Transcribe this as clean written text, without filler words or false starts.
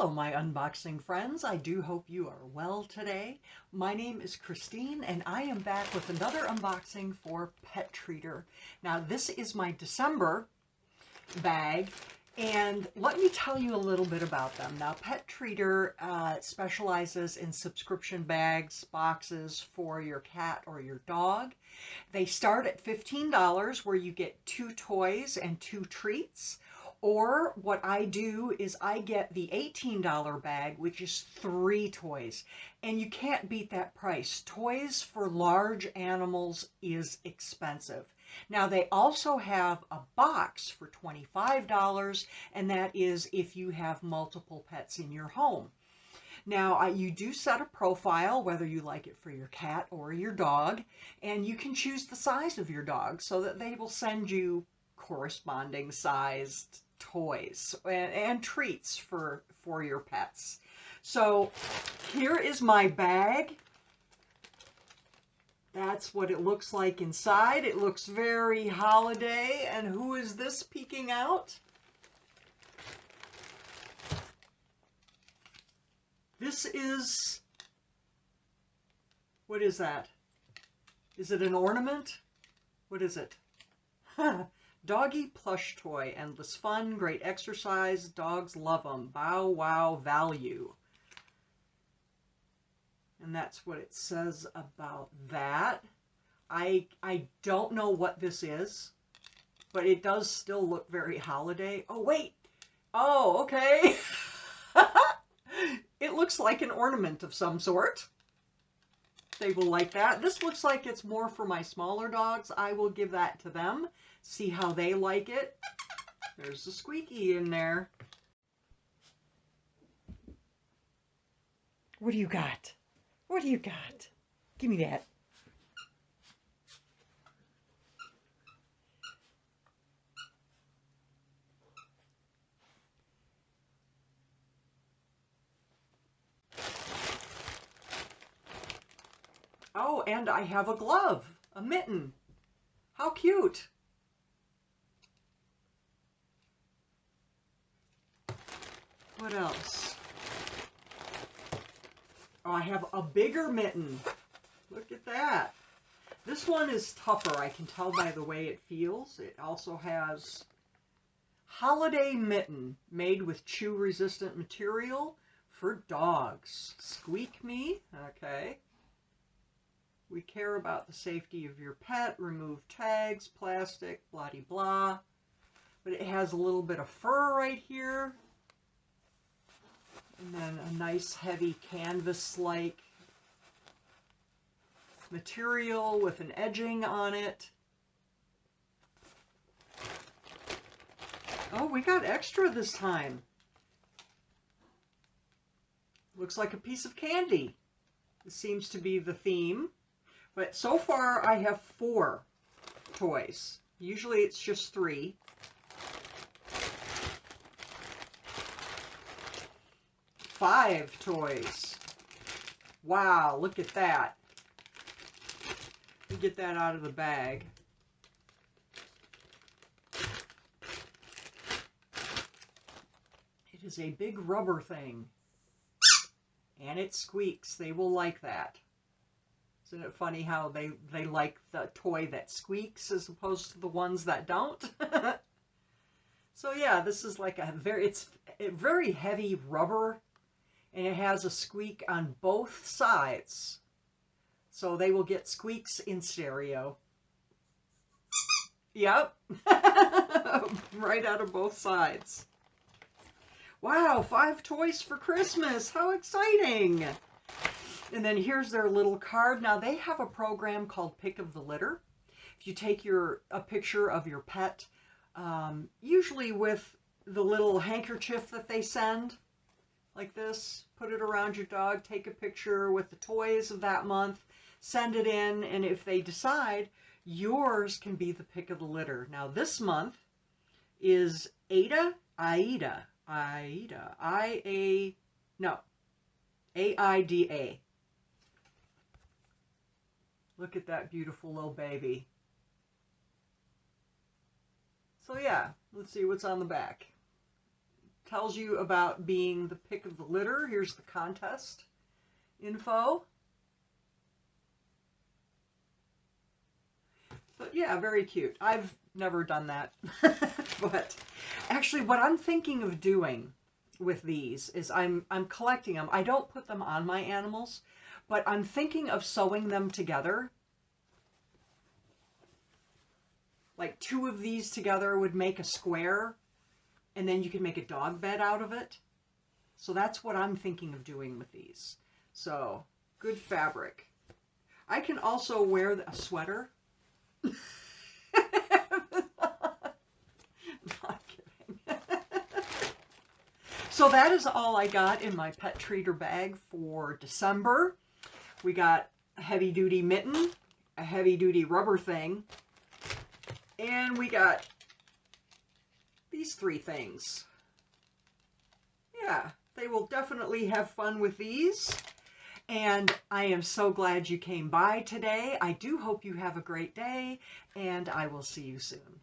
Hello, my unboxing friends. I do hope you are well today. My name is Christine, and I am back with another unboxing for Pet Treater. Now, this is my December bag, and let me tell you a little bit about them. Now, Pet Treater specializes in subscription bags, boxes for your cat or your dog. They start at $15, where you get 2 toys and 2 treats. Or what I do is I get the $18 bag, which is 3 toys. And you can't beat that price. Toys for large animals is expensive. Now, they also have a box for $25, and that is if you have multiple pets in your home. Now, you do set a profile, whether you like it for your cat or your dog, and you can choose the size of your dog so that they will send you corresponding sized toys and treats for your pets. So here is my bag. That's what it looks like inside. It looks very holiday. And who is this peeking out? This is, what is that? Is it an ornament? What is it? Doggy plush toy, endless fun, great exercise, dogs love them, bow wow value. And that's what it says about that. I don't know what this is, but it does still look very holiday. Oh, wait. Oh, okay. It looks like an ornament of some sort. They will like that. This looks like it's more for my smaller dogs. I will give that to them. See how they like it. There's the squeaky in there. What do you got? What do you got? Give me that. Oh, and I have a glove, a mitten. How cute. What else? Oh, I have a bigger mitten. Look at that. This one is tougher. I can tell by the way it feels. It also has holiday mitten made with chew-resistant material for dogs. Squeak me. Okay. We care about the safety of your pet. Remove tags, plastic, blah-de-blah. But it has a little bit of fur right here. And then a nice heavy canvas-like material with an edging on it. Oh, we got extra this time. Looks like a piece of candy. This seems to be the theme. But so far I have 4 toys. Usually it's just 3. 5 toys. Wow, look at that. Let me get that out of the bag. It is a big rubber thing. And it squeaks. They will like that. Isn't it funny how they like the toy that squeaks as opposed to the ones that don't? So yeah, this is like it's a very heavy rubber, and it has a squeak on both sides. So they will get squeaks in stereo. Yep. Right out of both sides. Wow, 5 toys for Christmas. How exciting. And then here's their little card. Now they have a program called Pick of the Litter. If you take a picture of your pet, usually with the little handkerchief that they send, like this, put it around your dog, take a picture with the toys of that month, send it in, and if they decide, yours can be the pick of the litter. Now this month is Aida, AIDA. Look at that beautiful little baby. So yeah, let's see what's on the back. tells you about being the pick of the litter. Here's the contest info. But yeah, very cute. I've never done that. But actually what I'm thinking of doing with these is I'm collecting them. I don't put them on my animals, but I'm thinking of sewing them together. Like 2 of these together would make a square, and then you can make a dog bed out of it. So that's what I'm thinking of doing with these. So, good fabric. I can also wear a sweater. Not kidding. So that is all I got in my Pet Treater bag for December. We got a heavy-duty mitten, a heavy-duty rubber thing, and we got these 3 things. Yeah, they will definitely have fun with these. And I am so glad you came by today. I do hope you have a great day, and I will see you soon.